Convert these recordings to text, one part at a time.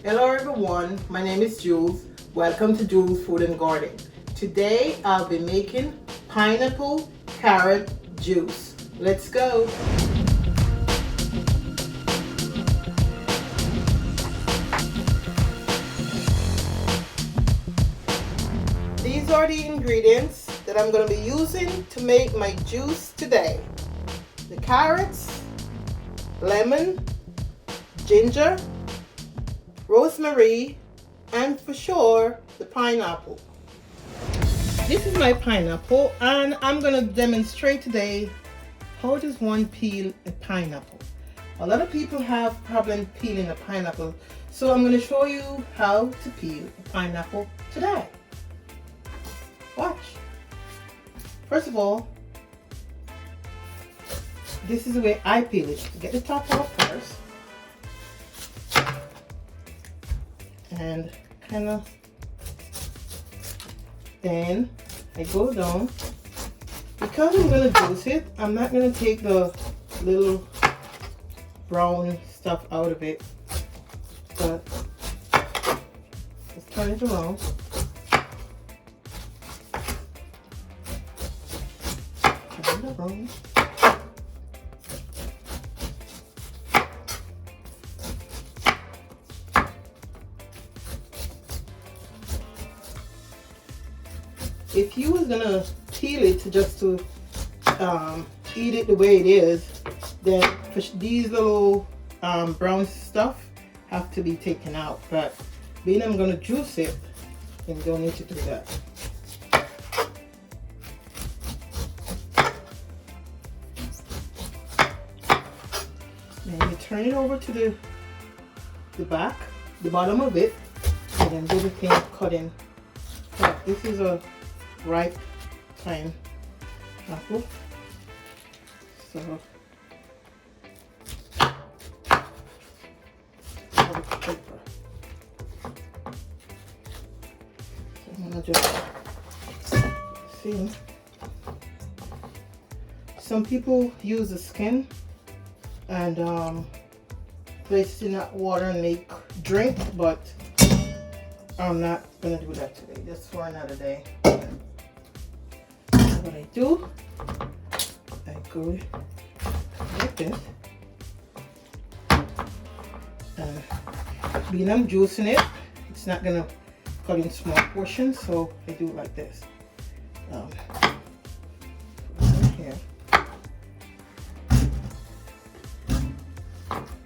Hello everyone, my name is Jules. Welcome to Jules Food and Garden. Today I'll be making pineapple carrot juice. Let's go. These are the ingredients that I'm going to be using to make my juice today. The carrots, lemon, ginger, rosemary, and for sure the pineapple. This is my pineapple and I'm going to demonstrate today how does one peel a pineapple. A lot of people have problem peeling a pineapple, so I'm going to show you how to peel a pineapple today. Watch. First of all, this is the way I peel it. Get the top off first. And kind of, then I go down. Because I'm going to juice it, I'm not going to take the little brown stuff out of it. But let's turn it around. Turn it around. If you was gonna peel it just to eat it the way it is, then these little brown stuff have to be taken out. But being I'm gonna juice it, then you don't need to do that. Then you turn it over to the back, the bottom of it, and then do the thing of cutting. So this is a ripe pineapple. So paper. So I'm gonna just see. Some people use the skin and place it in that water and make drink, but I'm not gonna do that today. That's for another day. What I do, I go like this, and being I'm juicing it, it's not gonna cut in small portions, so I do it like this. Here.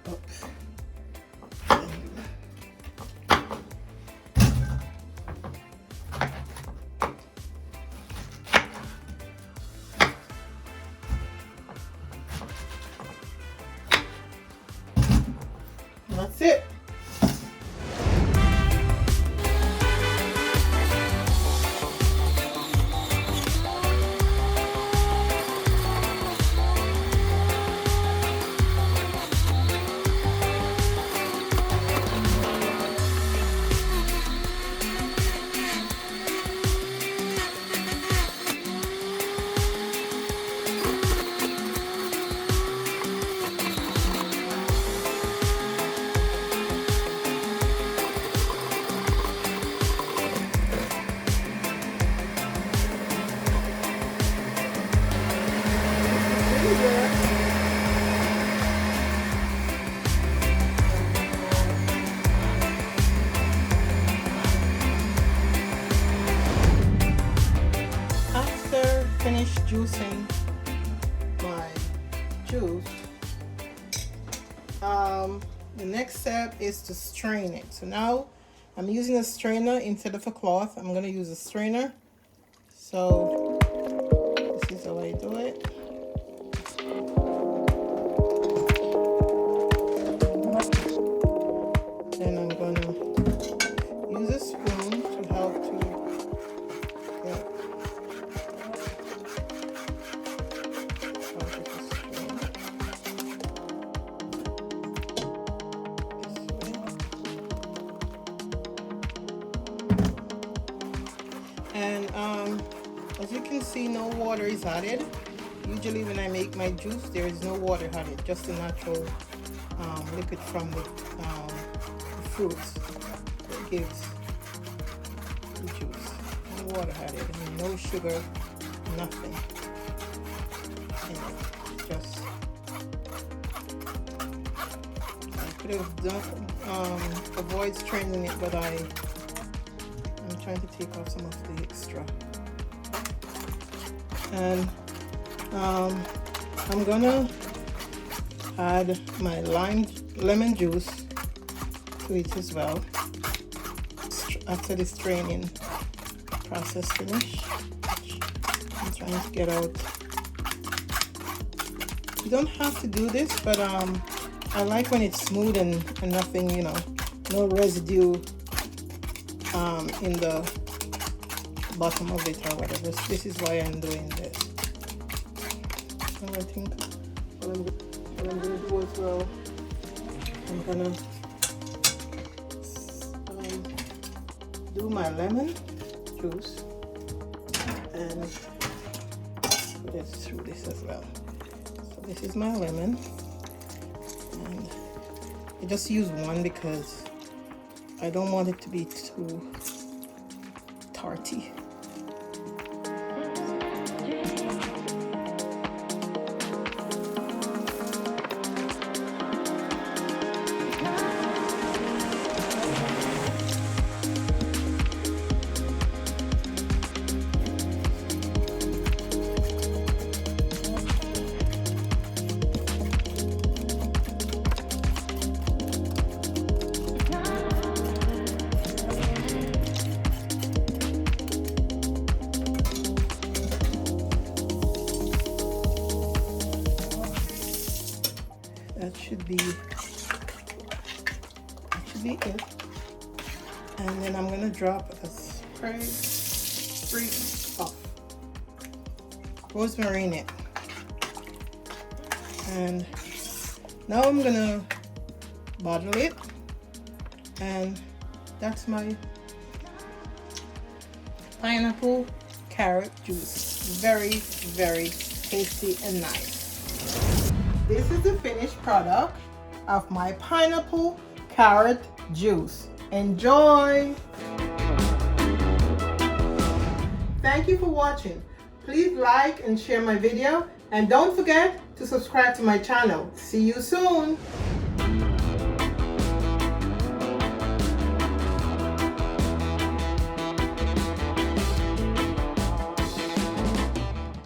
Oops. That's it. After finished juicing my juice, the next step is to strain it. So now I'm using a strainer instead of a cloth. I'm going to use a strainer. So this is how I do it. Then I'm going to use a spoon to help to and as you can see, no water is added. Usually when I make my juice, there is no water added, just the natural liquid from the fruits. It gives the juice. No water added, and no sugar, nothing. And just I could have done avoid straining it, but I'm trying to take off some of the extra. And I'm gonna add my lemon juice to it as well after the straining process finish. I'm trying to get out. You don't have to do this, but I like when it's smooth and nothing, you know, no residue in the bottom of it or whatever. So this is why I'm doing this. So I think what I'm gonna do as well, I'm gonna do my lemon juice and put it through this as well. So this is my lemon, and I just use one because I don't want it to be too tarty. That should be it. And then I'm gonna drop a sprig of rosemary in it. And now I'm gonna bottle it, and that's my pineapple carrot juice. Very, very tasty and nice. This is the finished product of my pineapple carrot juice. Enjoy! Thank you for watching. Please like and share my video, and don't forget to subscribe to my channel. See you soon!